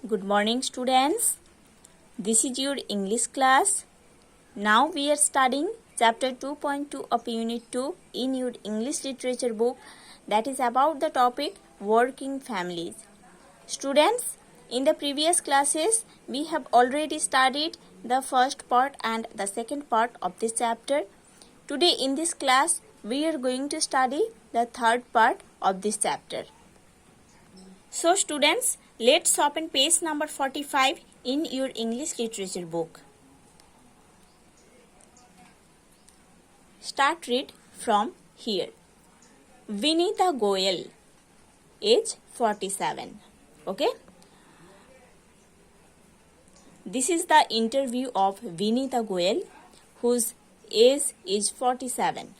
Good morning, students. This is your English class. Now we are studying chapter 2.2 of Unit 2 in your English literature book, that is about the topic working families. Students, in the previous classes, we have already studied the first part and the second part of this chapter. Today in this class, we are going to study the third part of this chapter. So students, let's open page number 45 in your English literature book. Start read from here. Vinita Goyal, age 47. Okay. This is the interview of Vinita Goyal, whose age is 47.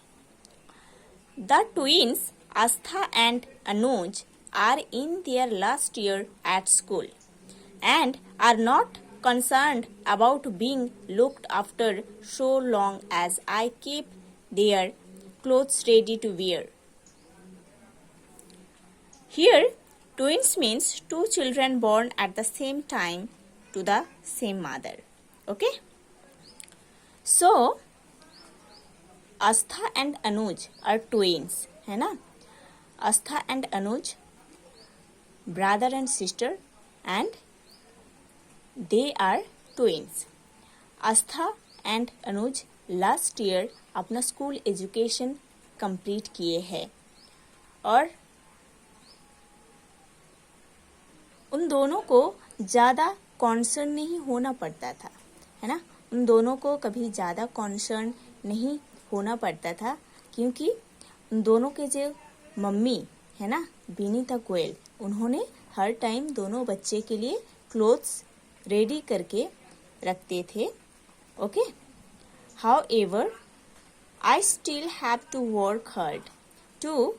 The twins Astha and Anuj are in their last year at school and are not concerned about being looked after so long as I keep their clothes ready to wear. Here, twins means two children born at the same time to the same mother. Okay? So, Astha and Anuj are twins, है ना? Astha and Anuj, brother and sister, and they are twins. Astha and Anuj last year अपना school education complete किए हैं और उन दोनों को ज़्यादा कॉन्सर्न नहीं होना पड़ता था, है ना? उन दोनों को कभी ज़्यादा कॉन्सर्न नहीं होना पड़ता था क्योंकि उन दोनों के जो मम्मी है ना, विनीता गोयल, उन्होंने हर टाइम दोनों बच्चे के लिए क्लोथ्स रेडी करके रखते थे. Okay. However, I still have to work hard to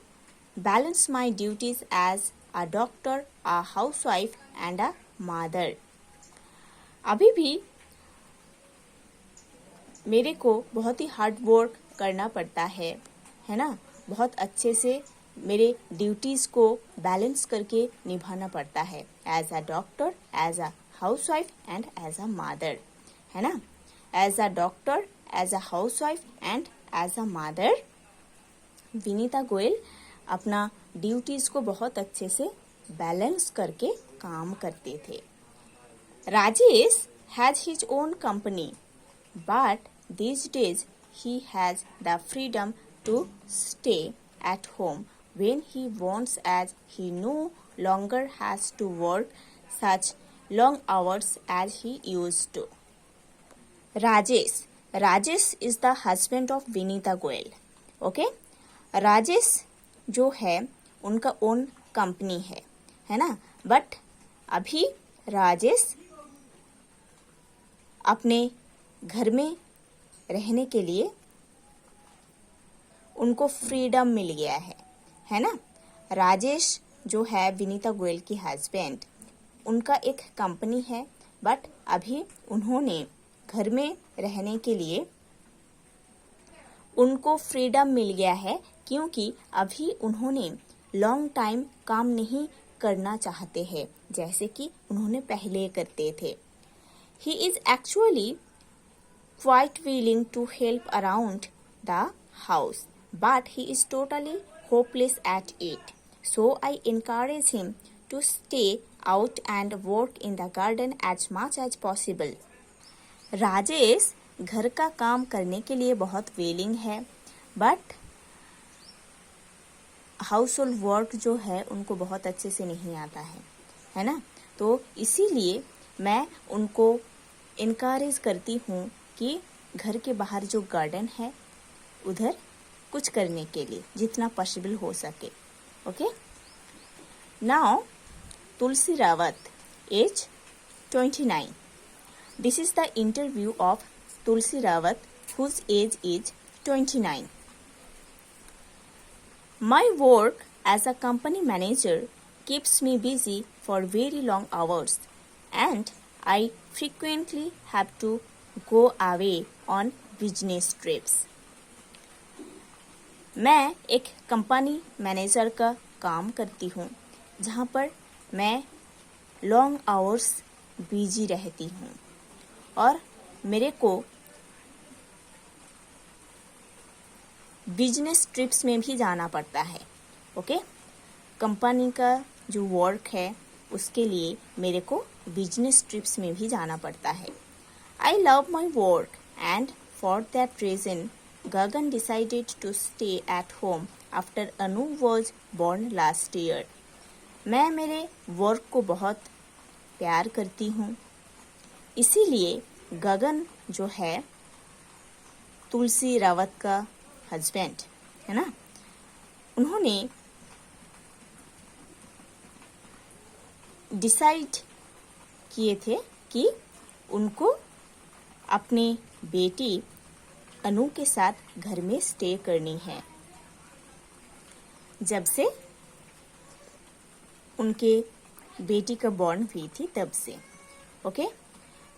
balance my duties as a doctor, a housewife and a mother. अभी भी मेरे को बहुत ही हार्ड वर्क करना पड़ता है ना? बहुत अच्छे से मेरे ड्यूटीज़ को बैलेंस करके निभाना पड़ता है as a doctor, as a housewife and as a mother, है ना? As a doctor, as a housewife and as a mother, Vinita Goyal अपना ड्यूटीज़ को बहुत अच्छे से बैलेंस करके काम करते थे. Rajesh has his own company, but these days he has the freedom to stay at home when he wants, as he no longer has to work such long hours as he used to. Rajesh is the husband of Vinita Goyal. Okay? Rajesh जो है उनका own company है ना? But अभी राजेश अपने घर में रहने के लिए उनको फ्रीडम मिल गया है ना? राजेश जो है विनीता गोयल की हस्बैंड, उनका एक कंपनी है बट अभी उन्होंने घर में रहने के लिए उनको फ्रीडम मिल गया है क्योंकि अभी उन्होंने लॉन्ग टाइम काम नहीं करना चाहते हैं जैसे कि उन्होंने पहले करते थे. He is actually quite willing to help around the house, but he is totally hopeless at it. So I encourage him to stay out and work in the garden as much as possible. Rajesh घर का काम करने के लिए बहुत willing है, but house hold work जो है उनको बहुत अच्छे से नहीं आता है ना? तो इसीलिए मैं उनको इनकरेज करती हूँ कि घर के बाहर जो गार्डन है उधर कुछ करने के लिए जितना पॉसिबल हो सके. Okay. Now Tulsi Rawat, age 29. This is the interview of Tulsi Rawat, whose age is 29. My work as a company manager keeps me busy for very long hours and I frequently have to go away on business trips. मैं एक company manager का काम करती हूँ जहाँ पर मैं long hours busy रहती हूँ और मेरे को बिजनेस ट्रिप्स में भी जाना पड़ता है। ओके, कंपनी का जो वर्क है उसके लिए मेरे को बिजनेस ट्रिप्स में भी जाना पड़ता है। I love my work and for that reason Gagan decided to stay at home after Anu was born last year. मैं मेरे वर्क को बहुत प्यार करती हूँ, इसीलिए गगन जो है तुलसी रावत का हस्बैंड है ना, उन्होंने डिसाइड किए थे कि उनको अपनी बेटी अनु के साथ घर में स्टे करनी है जब से उनके बेटी का बॉर्न हुई थी तब से। ओके,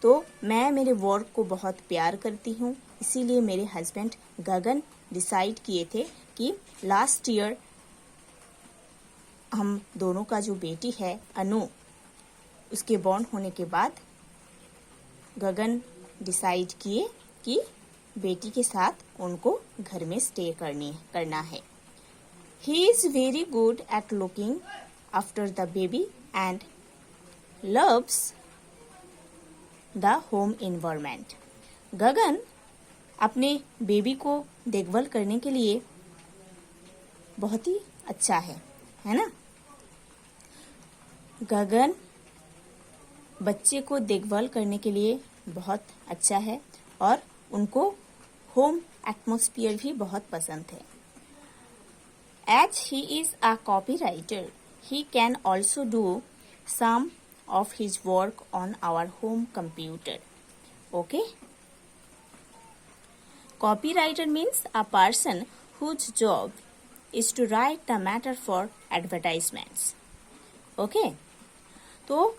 तो मैं मेरे वर्क को बहुत प्यार करती हूँ, इसीलिए मेरे हस्बैंड गगन डिसाइड किए थे कि लास्ट ईयर हम दोनों का जो बेटी है अनु, उसके बॉर्न होने के बाद गगन डिसाइड किए कि बेटी के साथ उनको घर में स्टे करना है। He is very good at looking after the baby and loves the home environment. Gagan अपने बेबी को देखभाल करने के लिए बहुत ही अच्छा है ना। गगन बच्चे को देखभाल करने के लिए बहुत अच्छा है और उनको होम एटमॉस्फेयर भी बहुत पसंद है। As he is a copywriter, he can also do some of his work on our home computer. Okay? Copywriter means a person whose job is to write the matter for advertisements. Okay? तो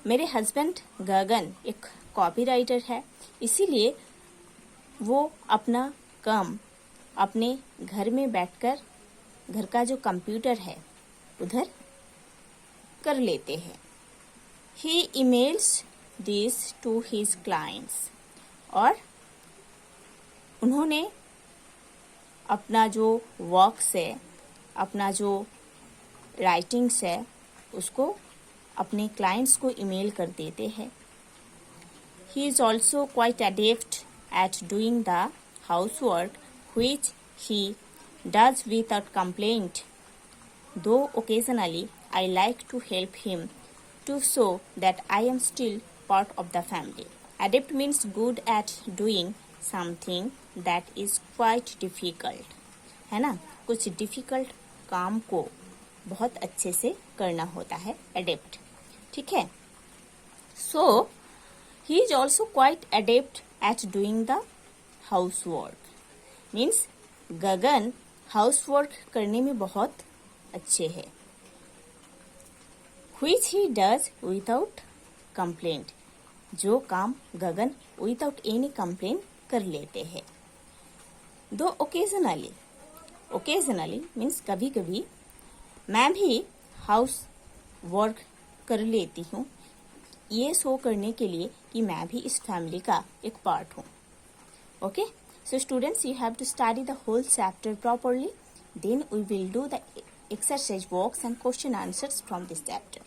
मेरे husband गगन एक copywriter है, इसीलिए वो अपना काम अपने घर में बैठकर घर का जो कंप्यूटर है उधर कर लेते हैं। He emails this to his clients, और उन्होंने अपना जो वर्क्स है, अपना जो राइटिंग्स है, उसको अपने क्लाइंट्स को ईमेल कर देते हैं। He is also quite adapt at doing the house work which he does without complaint, though occasionally I like to help him to show that I am still part of the family. Adept means good at doing something that is quite difficult, है ना। कुछ difficult काम को बहुत अच्छे से करना होता है adept, ठीक है। So he is also quite adept at doing the housework. Means Gagan housework करने में बहुत अच्छे हैं। which he does without complaint, जो काम गगन विदाउट एनी कंप्लेन कर लेते हैं। दो ओकेजनली मीन्स कभी कभी मैं भी हाउस वर्क कर लेती हूँ, ये शो करने के लिए कि मैं भी इस फैमिली का एक पार्ट हूँ। Okay, so students, you have to study the whole chapter properly, then we will do the exercise works and question answers from this chapter.